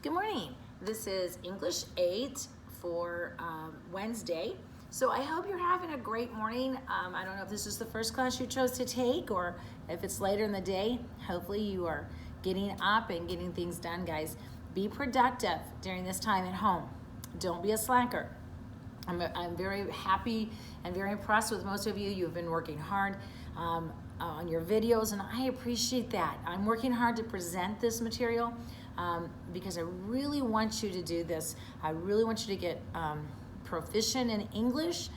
Good morning. This is English 8 for Wednesday. So I hope you're having a great morning. I don't know if this is the first class you chose to take or if it's later in the day. Hopefully you are getting up and getting things done, guys. Be productive during this time at home. Don't be a slacker. I'm very happy and very impressed with most of you. You've been working hard on your videos, and I appreciate that. I'm working hard to present this material because I really want you to do this. I really want you to get proficient in English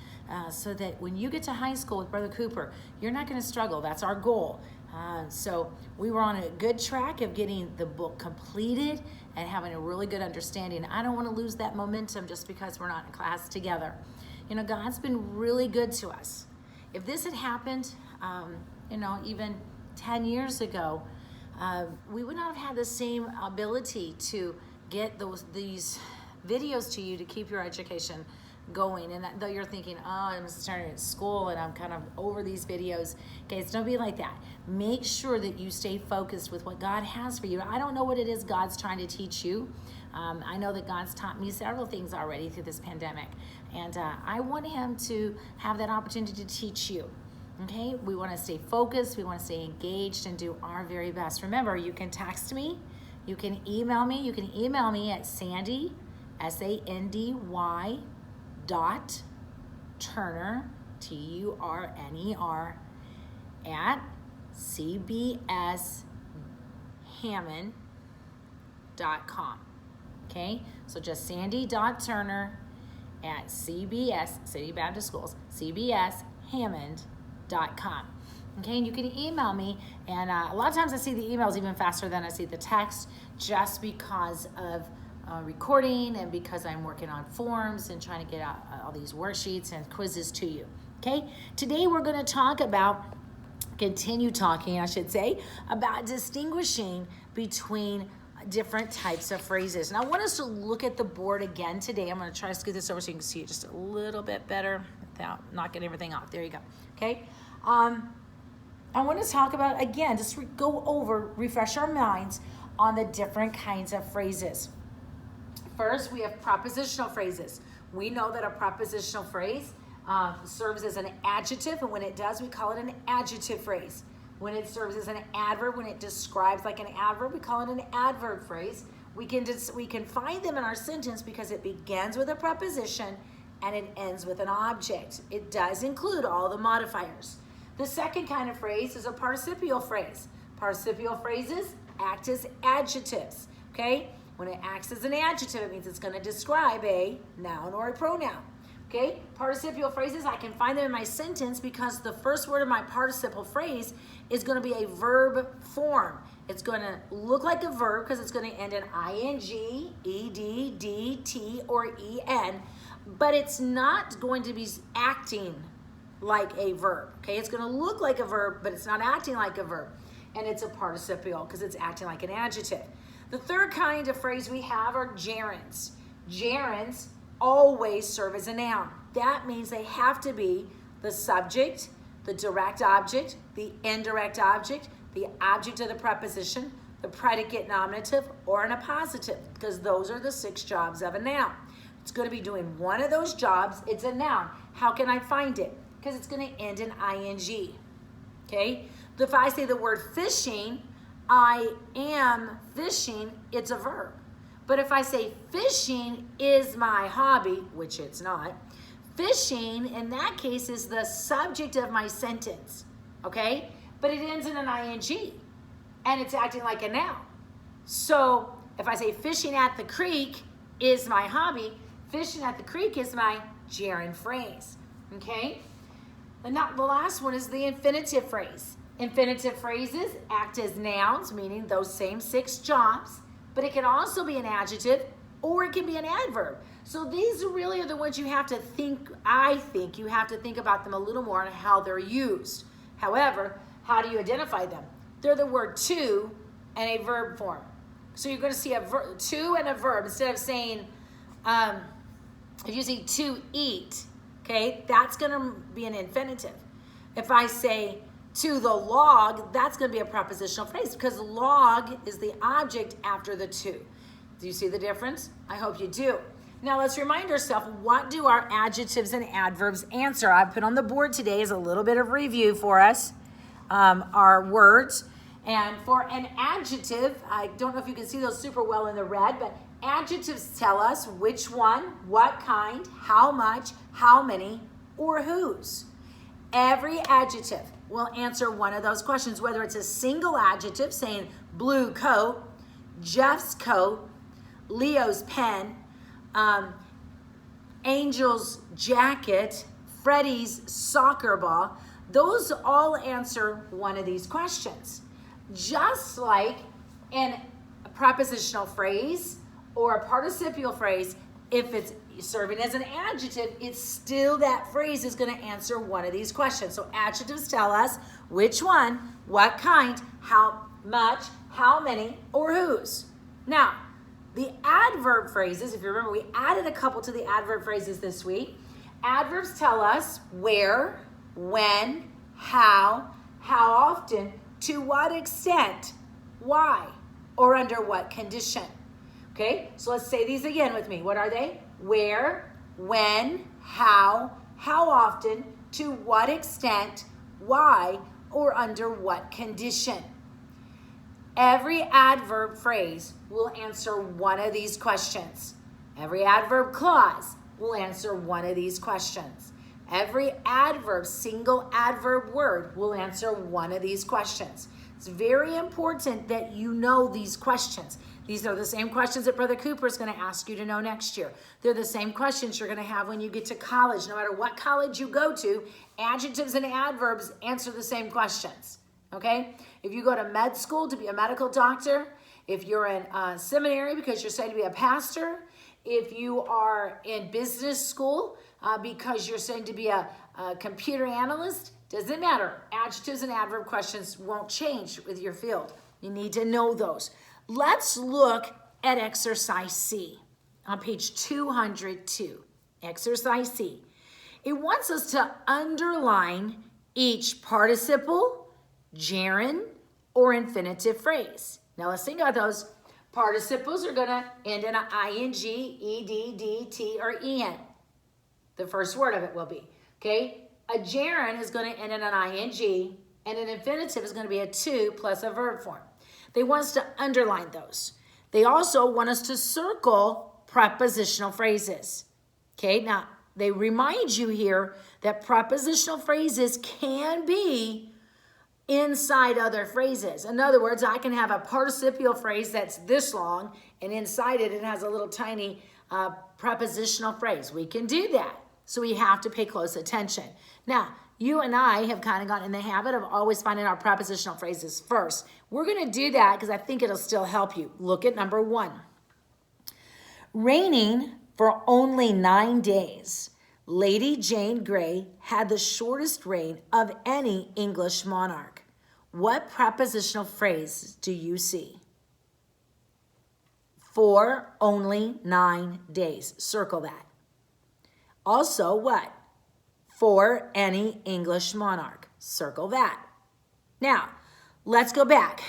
so that when you get to high school with Brother Cooper, you're not going to struggle. That's our goal. So we were on a good track of getting the book completed and having a really good understanding. I don't want to lose that momentum just because we're not in class together. You know, God's been really good to us. If this had happened, even 10 years ago, we would not have had the same ability to get these videos to you to keep your education going. And though you're thinking, oh, I'm starting at school and I'm kind of over these videos, guys, don't be like that. Make sure that you stay focused with what God has for you. I don't know what it is God's trying to teach you. I know that God's taught me several things already through this pandemic, and I want Him to have that opportunity to teach you. Okay, we want to stay focused, we want to stay engaged and do our very best. Remember, you can text me, you can email me. You can email me at Sandy, SANDY .Turner, TURNER, at cbshammond.com. Okay, so just Sandy.Turner at CBS, City Baptist Schools, cbshammond.com. Okay, and you can email me, and a lot of times I see the emails even faster than I see the text, just because of recording and because I'm working on forms and trying to get out all these worksheets and quizzes to you. Okay, today we're going to continue talking, about distinguishing between different types of phrases. And I want us to look at the board again today. I'm going to try to scoot this over so you can see it just a little bit better without knocking everything off. There you go. Okay. I want to talk about, again, refresh our minds on the different kinds of phrases. First, we have prepositional phrases. We know that a prepositional phrase serves as an adjective, and when it does, we call it an adjective phrase. When it serves as an adverb, when it describes like an adverb, we call it an adverb phrase. We can find them in our sentence because it begins with a preposition and it ends with an object. It does include all the modifiers. The second kind of phrase is a participial phrase. Participial phrases act as adjectives, okay? When it acts as an adjective, it means it's going to describe a noun or a pronoun. Okay, participial phrases, I can find them in my sentence because the first word of my participle phrase is going to be a verb form. It's going to look like a verb because it's going to end in ing, ed, dt, or en, but it's not going to be acting like a verb. Okay, it's going to look like a verb, but it's not acting like a verb, and it's a participial because it's acting like an adjective. The third kind of phrase we have are gerunds. Gerunds always serve as a noun. That means they have to be the subject, the direct object, the indirect object, the object of the preposition, the predicate nominative, or an appositive, because those are the 6 jobs of a noun. It's going to be doing one of those jobs. It's a noun. How can I find it? Because it's going to end in ing. Okay? If I say the word fishing, I am fishing, it's a verb. But if I say fishing is my hobby, which it's not, fishing in that case is the subject of my sentence, okay? But it ends in an ing, and it's acting like a noun. So if I say fishing at the creek is my hobby, fishing at the creek is my gerund phrase, okay? The last one is the infinitive phrase. Infinitive phrases act as nouns, meaning those same 6 jobs, but it can also be an adjective or it can be an adverb. So these really are the ones you have to think, I think you have to think about them a little more on how they're used. However, how do you identify them? They're the word to and a verb form. So you're going to see a to and a verb instead of saying, if you say to eat, okay, that's going to be an infinitive. If I say to the log, that's going to be a prepositional phrase because log is the object after the to. Do you see the difference? I hope you do. Now let's remind ourselves, what do our adjectives and adverbs answer? I put on the board today as a little bit of review for us, our words. And for an adjective, I don't know if you can see those super well in the red, but adjectives tell us which one, what kind, how much, how many, or whose. Every adjective will answer one of those questions, whether it's a single adjective saying blue coat, Jeff's coat, Leo's pen, Angel's jacket, Freddie's soccer ball. Those all answer one of these questions. Just like in a prepositional phrase or a participial phrase, if it's serving as an adjective, it's still that phrase is going to answer one of these questions. So adjectives tell us which one, what kind, how much, how many, or whose. Now, the adverb phrases, if you remember, we added a couple to the adverb phrases this week. Adverbs tell us where, when, how often, to what extent, why, or under what condition. Okay, so let's say these again with me. What are they? Where, when, how often, to what extent, why, or under what condition. Every adverb phrase will answer one of these questions. Every adverb clause will answer one of these questions. Every adverb, single adverb word will answer one of these questions. It's very important that you know these questions. These are the same questions that Brother Cooper is going to ask you to know next year. They're the same questions you're going to have when you get to college. No matter what college you go to, adjectives and adverbs answer the same questions. Okay? If you go to med school to be a medical doctor, if you're in seminary because you're studying to be a pastor, if you are in business school because you're studying to be a computer analyst, doesn't matter. Adjectives and adverb questions won't change with your field. You need to know those. Let's look at exercise C on page 202. Exercise C. It wants us to underline each participle, gerund, or infinitive phrase. Now let's think about those. Participles are going to end in an ing, ed, dt, or en. The first word of it will be. Okay? A gerund is going to end in an ing, and an infinitive is going to be a to plus a verb form. They want us to underline those. They also want us to circle prepositional phrases. Okay, now they remind you here that prepositional phrases can be inside other phrases. In other words, I can have a participial phrase that's this long, and inside it, it has a little tiny prepositional phrase. We can do that. So we have to pay close attention. Now, you and I have kind of gotten in the habit of always finding our prepositional phrases first. We're going to do that because I think it'll still help you. Look at number 1. Raining for only 9 days, Lady Jane Grey had the shortest reign of any English monarch. What prepositional phrase do you see? For only 9 days. Circle that. Also, what? For any English monarch. Circle that. Now, let's go back.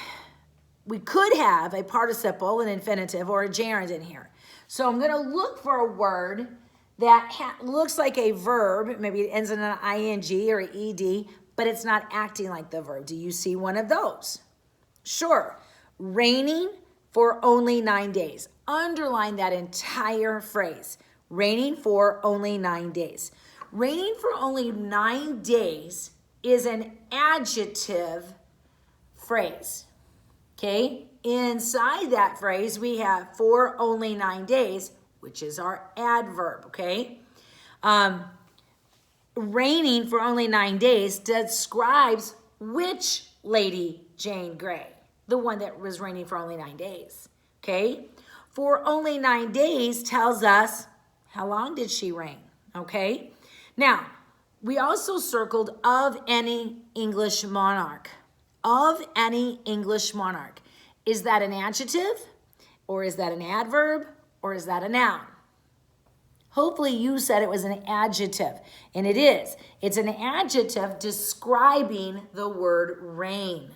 We could have a participle, an infinitive, or a gerund in here. So I'm going to look for a word that looks like a verb. Maybe it ends in an ing or ed, but it's not acting like the verb. Do you see one of those? Sure. Raining for only 9 days. Underline that entire phrase. Raining for only 9 days. Raining for only 9 days is an adjective phrase. Okay? Inside that phrase, we have for only 9 days, which is our adverb. Okay? Raining for only 9 days describes which Lady Jane Grey? The one that was reigning for only 9 days. Okay? For only 9 days tells us how long did she reign. Okay? Now, we also circled of any English monarch. Of any English monarch. Is that an adjective? Or is that an adverb? Or is that a noun? Hopefully you said it was an adjective. And it is. It's an adjective describing the word reign.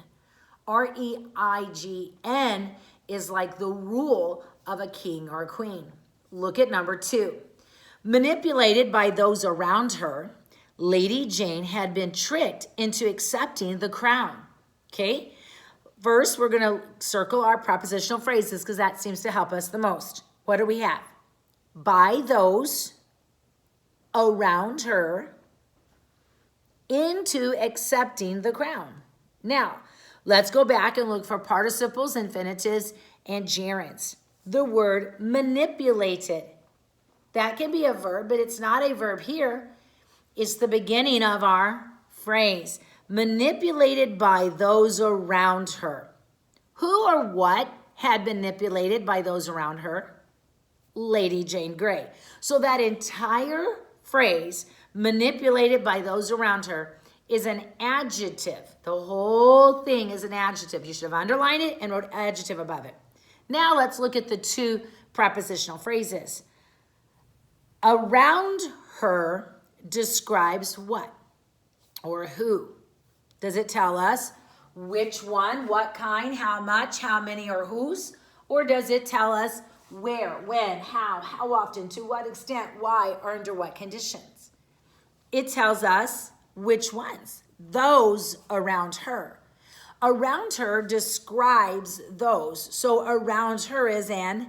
R-E-I-G-N is like the rule of a king or a queen. Look at number 2. Manipulated by those around her, Lady Jane had been tricked into accepting the crown. Okay? First, we're going to circle our prepositional phrases because that seems to help us the most. What do we have? By those around her into accepting the crown. Now, let's go back and look for participles, infinitives, and gerunds. The word manipulated. That can be a verb, but it's not a verb here. It's the beginning of our phrase. Manipulated by those around her. Who or what had been manipulated by those around her? Lady Jane Grey. So that entire phrase, manipulated by those around her, is an adjective. The whole thing is an adjective. You should have underlined it and wrote adjective above it. Now let's look at the 2 prepositional phrases. Around her describes what or who? Does it tell us which one, what kind, how much, how many, or whose? Or does it tell us where, when, how often, to what extent, why, or under what conditions? It tells us which ones, those around her. Around her describes those. So around her is an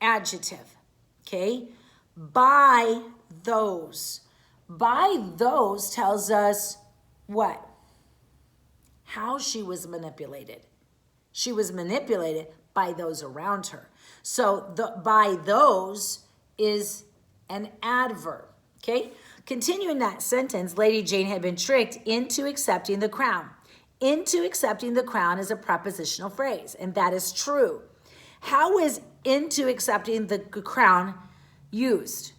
adjective, okay? By those. By those tells us what? How she was manipulated. She was manipulated by those around her. So the by those is an adverb, okay? Continuing that sentence, Lady Jane had been tricked into accepting the crown. Into accepting the crown is a prepositional phrase, and that is true. How is into accepting the crown used?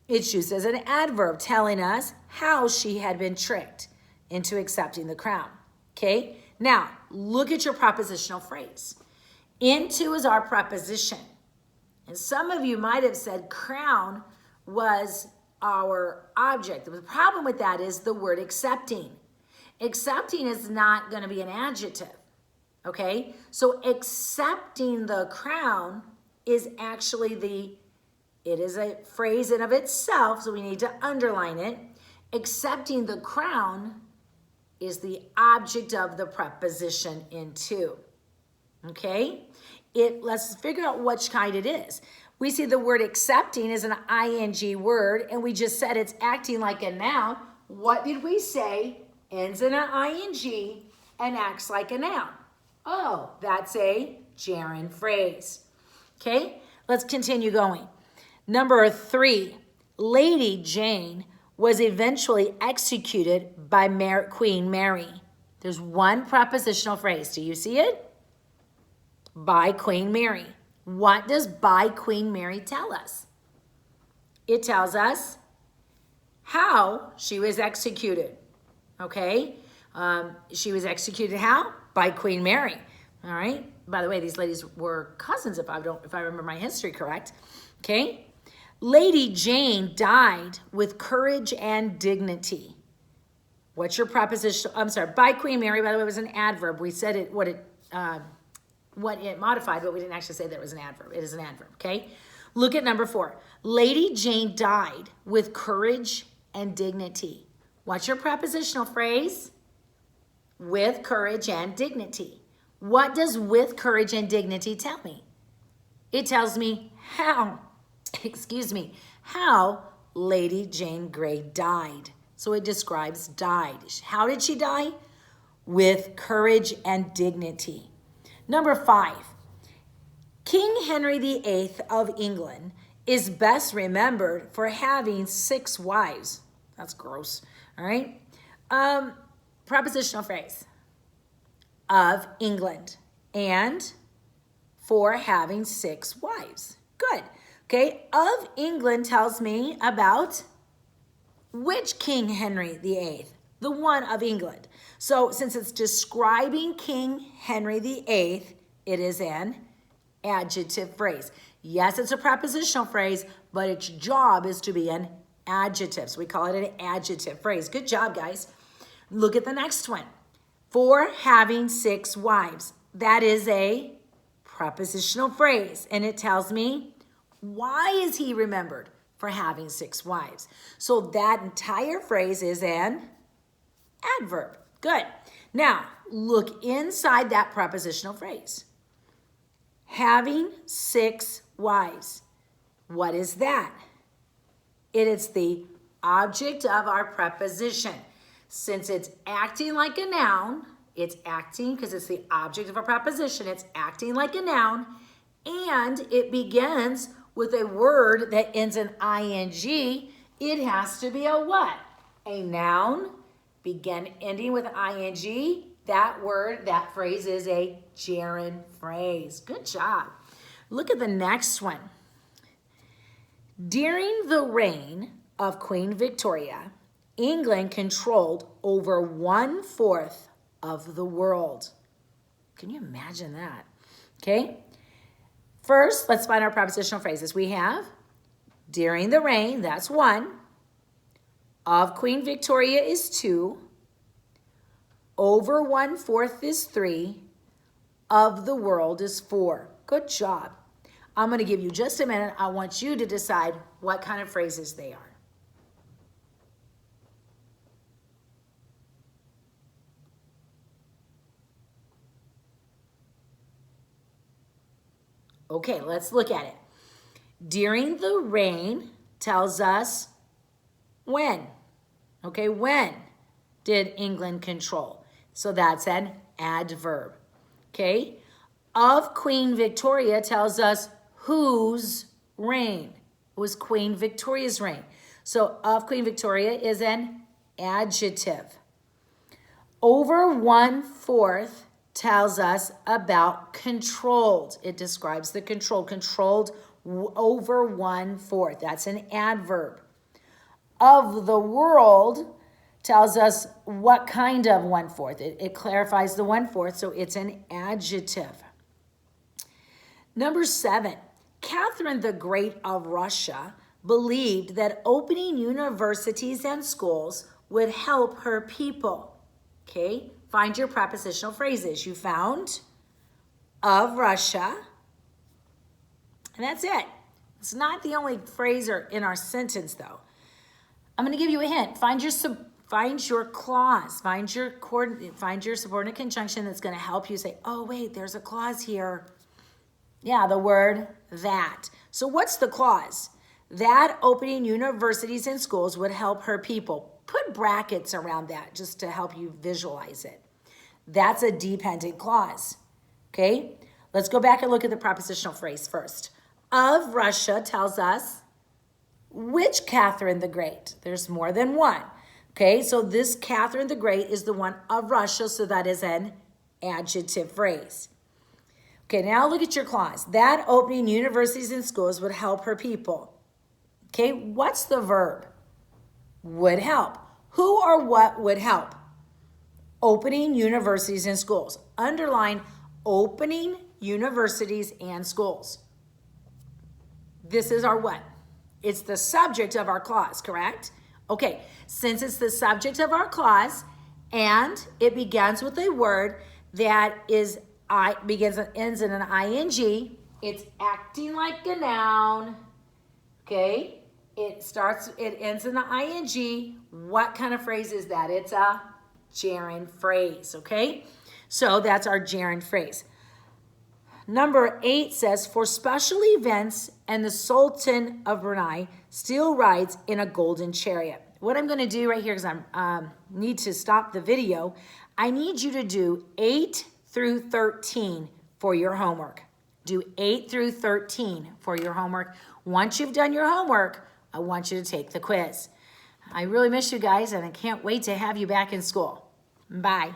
It's used as an adverb telling us how she had been tricked into accepting the crown. Okay? Now, look at your prepositional phrase. Into is our preposition. And some of you might have said crown was our object. The problem with that is the word accepting. Accepting is not going to be an adjective. Okay? So accepting the crown is actually it is a phrase in of itself, so we need to underline it. Accepting the crown is the object of the preposition into. Okay? Let's figure out which kind it is. We see the word accepting is an ing word, and we just said it's acting like a noun. What did we say? Ends in an ing and acts like a noun. Oh, that's a gerund phrase. Okay? Let's continue going. Number 3, Lady Jane was eventually executed by Queen Mary. There's one prepositional phrase. Do you see it? By Queen Mary. What does by Queen Mary tell us? It tells us how she was executed. Okay? She was executed how? By Queen Mary. All right? By the way, these ladies were cousins if I remember my history correct. Okay? Lady Jane died with courage and dignity. What's your preposition? I'm sorry, by Queen Mary, by the way, was an adverb. We said it what it modified, but we didn't actually say that it was an adverb. It is an adverb, okay? Look at number 4. Lady Jane died with courage and dignity. What's your prepositional phrase? With courage and dignity. What does with courage and dignity tell me? It tells me how Lady Jane Grey died. So it describes died. How did she die? With courage and dignity. Number 5, King Henry VIII of England is best remembered for having 6 wives. That's gross, all right? Prepositional phrase, of England, and for having 6 wives. Good. Okay, of England tells me about which King Henry VIII? The one of England. So since it's describing King Henry VIII, it is an adjective phrase. Yes, it's a prepositional phrase, but its job is to be an adjective. So we call it an adjective phrase. Good job, guys. Look at the next one. For having 6 wives. That is a prepositional phrase, and it tells me why is he remembered for having 6 wives. So that entire phrase is an adverb. Good. Now, look inside that prepositional phrase. Having 6 wives. What is that? It is the object of our preposition. Since it's acting like a noun, it's acting because it's the object of a preposition. It's acting like a noun, and it begins with a word that ends in ing. It has to be a what? A noun, ending with ing. That word, that phrase is a gerund phrase. Good job. Look at the next one. During the reign of Queen Victoria, England controlled over 1/4 of the world. Can you imagine that? Okay. First, let's find our prepositional phrases. We have during the reign, that's 1. Of Queen Victoria is 2. Over 1/4 is 3. Of the world is 4. Good job. I'm going to give you just a minute. I want you to decide what kind of phrases they are. Okay, let's look at it. During the reign tells us when. Okay, when did England control? So that's an adverb. Okay, of Queen Victoria tells us whose reign. It was Queen Victoria's reign. So of Queen Victoria is an adjective. Over 1/4 tells us about controlled. It describes the control. Controlled over 1/4. That's an adverb. Of the world tells us what kind of 1/4. It clarifies the 1/4, so it's an adjective. Number 7, Catherine the Great of Russia believed that opening universities and schools would help her people. Okay, find your prepositional phrases. You found of Russia, and that's it. It's not the only phrase in our sentence, though. I'm going to give you a hint. Find your clause. Find your subordinate conjunction that's going to help you say, oh, wait, there's a clause here. Yeah, the word that. So what's the clause? That opening universities and schools would help her people. Put brackets around that just to help you visualize it. That's a dependent clause. Okay, let's go back and look at the prepositional phrase first. Of Russia tells us which Catherine the Great. There's more than one. Okay, so this Catherine the Great is the one of Russia, so that is an adjective phrase. Okay, now look at your clause. That opening universities and schools would help her people. Okay, what's the verb? Would help. Who or what would help? Opening universities and schools. Underline opening universities and schools. This is our what? It's the subject of our clause, correct? Okay, since it's the subject of our clause and it begins with a word that ends in an ing, it's acting like a noun. Okay, it ends in the ing. What kind of phrase is that? It's a gerund phrase, okay? So that's our gerund phrase. Number 8 says, for special events, and the Sultan of Brunei still rides in a golden chariot. What I'm going to do right here, because I need to stop the video, I need you to do 8 through 13 for your homework. Do 8 through 13 for your homework. Once you've done your homework, I want you to take the quiz. I really miss you guys, and I can't wait to have you back in school. Bye.